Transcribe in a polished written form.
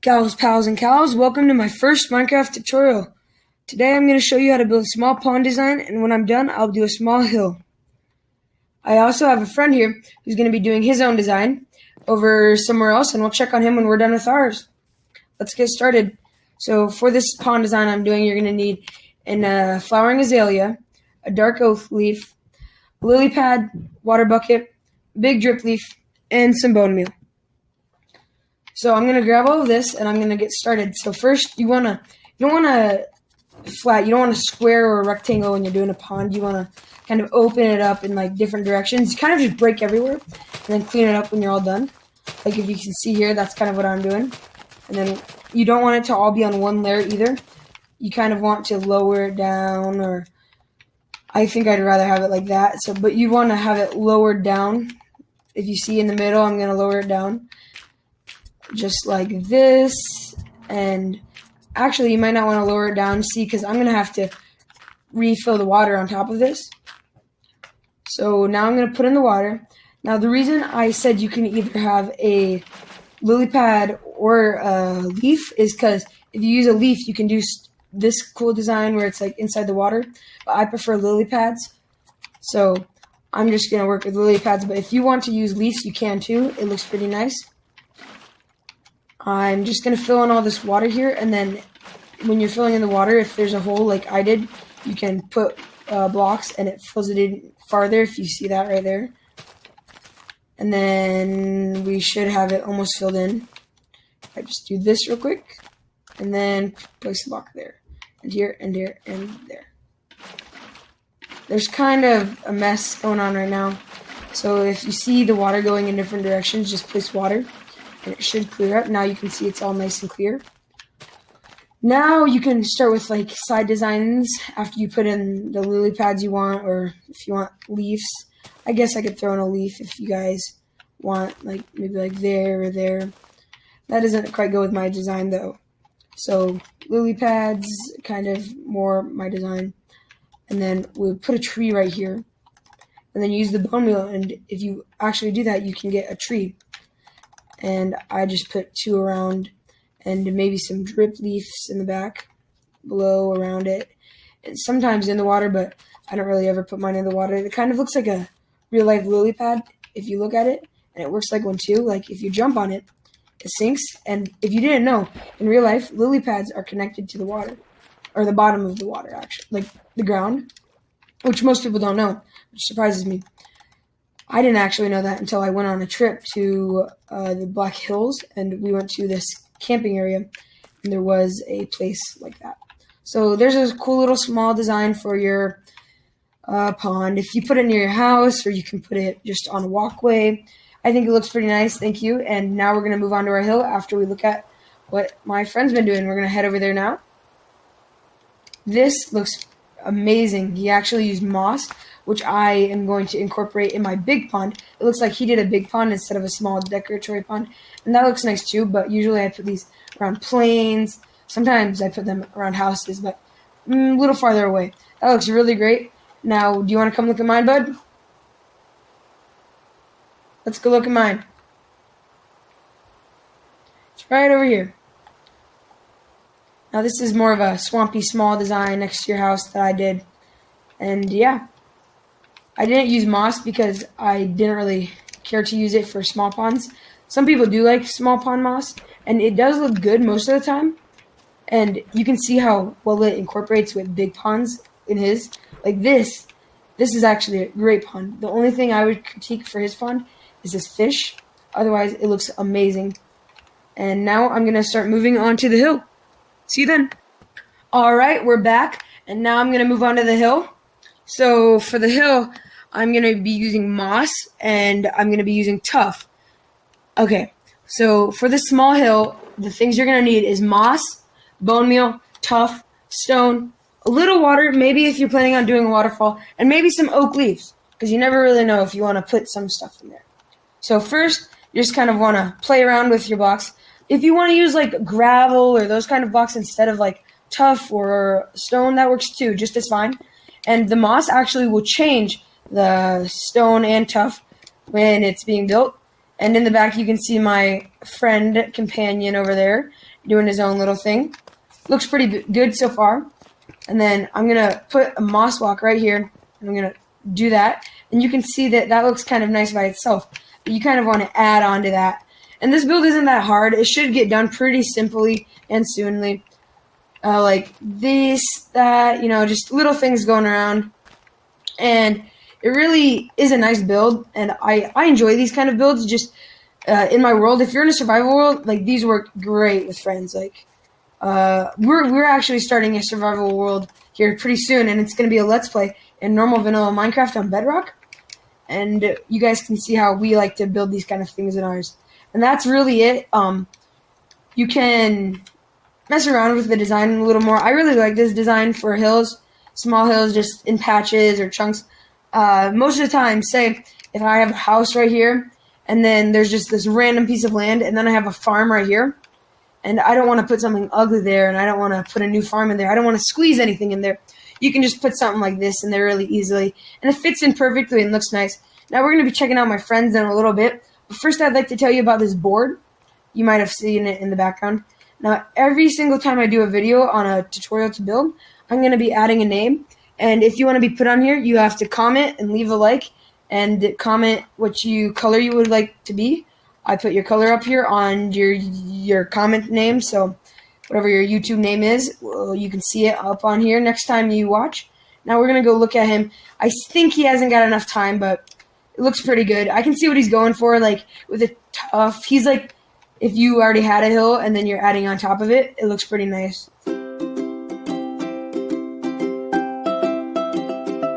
Gals, pals, and cows, welcome to my first Minecraft tutorial. Today I'm going to show you how to build a small pond design, and when I'm done, I'll do a small hill. I also have a friend here who's going to be doing his own design over somewhere else, and we'll check on him when we're done with ours. Let's get started. So for this pond design I'm doing, you're going to need a flowering azalea, a dark oak leaf, a lily pad, water bucket, big drip leaf, and some bone meal. So I'm gonna grab all of this and I'm gonna get started. So first, you don't want a square or a rectangle when you're doing a pond. You want to kind of open it up in like different directions. You kind of just break everywhere and then clean it up when you're all done. Like if you can see here, that's kind of what I'm doing. And then you don't want it to all be on one layer either. You kind of want to lower it down, or I think I'd rather have it like that. But you want to have it lowered down. If you see in the middle, I'm gonna lower it down. Just like this, and actually you might not want to lower it down, see, because I'm going to have to refill the water on top of this. So now I'm going to put in the water. Now the reason I said you can either have a lily pad or a leaf is because if you use a leaf, you can do this cool design where it's like inside the water, but I prefer lily pads. So I'm just going to work with lily pads, but if you want to use leaves, you can too. It looks pretty nice. I'm just going to fill in all this water here, and then when you're filling in the water, if there's a hole like I did, you can put blocks and it fills it in farther, if you see that right there. And then we should have it almost filled in. I just do this real quick, and then place the block there, and here, and here, and there. There's kind of a mess going on right now, so if you see the water going in different directions, just place water. And it should clear up. Now you can see it's all nice and clear. Now you can start with like side designs after you put in the lily pads you want, or if you want leaves. I guess I could throw in a leaf if you guys want, like maybe like there or there. That doesn't quite go with my design though. So lily pads, kind of more my design. And then we'll put a tree right here. And then use the bone meal, and if you actually do that, you can get a tree. And I just put 2 around, and maybe some drip leaves in the back, below, around it, and sometimes in the water, but I don't really ever put mine in the water. It kind of looks like a real-life lily pad if you look at it, and it works like one too. Like if you jump on it, it sinks, and if you didn't know, in real life, lily pads are connected to the water, or the bottom of the water, actually, like the ground, which most people don't know, which surprises me. I didn't actually know that until I went on a trip to the Black Hills, and we went to this camping area, and there was a place like that. So there's a cool little small design for your pond. If you put it near your house, or you can put it just on a walkway, I think it looks pretty nice. Thank you. And now we're going to move on to our hill after we look at what my friend's been doing. We're going to head over there now. This looks amazing. He actually used moss, which I am going to incorporate in my big pond. It looks like he did a big pond instead of a small decoratory pond, and that looks nice too, but usually I put these around plains. Sometimes I put them around houses, but a little farther away. That looks really great. Now, do you want to come look at mine, bud? Let's go look at mine. It's right over here. Now, this is more of a swampy small design next to your house that I did, and yeah. I didn't use moss because I didn't really care to use it for small ponds. Some people do like small pond moss, and it does look good most of the time. And you can see how well it incorporates with big ponds in his. Like this is actually a great pond. The only thing I would critique for his pond is this fish. Otherwise, it looks amazing. And now I'm going to start moving on to the hill. See you then. All right, we're back, and now I'm going to move on to the hill. So for the hill, I'm going to be using moss, and I'm going to be using tuff. Okay, so for this small hill, the things you're going to need is moss, bone meal, tuff, stone, a little water, maybe if you're planning on doing a waterfall, and maybe some oak leaves, because you never really know if you want to put some stuff in there. So first, you just kind of want to play around with your blocks. If you want to use like gravel or those kind of blocks instead of like tuff or stone, that works too, just as fine. And the moss actually will change the stone and tuff when it's being built. And in the back, you can see my friend companion over there doing his own little thing. Looks pretty good so far. And then I'm going to put a moss block right here. And I'm going to do that. And you can see that that looks kind of nice by itself. But you kind of want to add on to that. And this build isn't that hard. It should get done pretty simply and soonly. Like this, that, just little things going around. And it really is a nice build. And I enjoy these kind of builds just in my world. If you're in a survival world, like these work great with friends. Like we're actually starting a survival world here pretty soon. And it's going to be a Let's Play in normal vanilla Minecraft on Bedrock. And you guys can see how we like to build these kind of things in ours. And that's really it. You can mess around with the design a little more. I really like this design for hills, small hills, just in patches or chunks. Most of the time, say if I have a house right here, and then there's just this random piece of land, and then I have a farm right here, and I don't want to put something ugly there, and I don't want to put a new farm in there. I don't want to squeeze anything in there. You can just put something like this in there really easily, and it fits in perfectly and looks nice. Now we're going to be checking out my friends in a little bit. But first, I'd like to tell you about this board. You might have seen it in the background. Now, every single time I do a video on a tutorial to build, I'm going to be adding a name. And if you want to be put on here, you have to comment and leave a like. And comment what color you would like to be. I put your color up here on your comment name. So whatever your YouTube name is, well, you can see it up on here next time you watch. Now we're going to go look at him. I think he hasn't got enough time, but it looks pretty good. I can see what he's going for, like, with a tough. He's like, if you already had a hill and then you're adding on top of it, it looks pretty nice.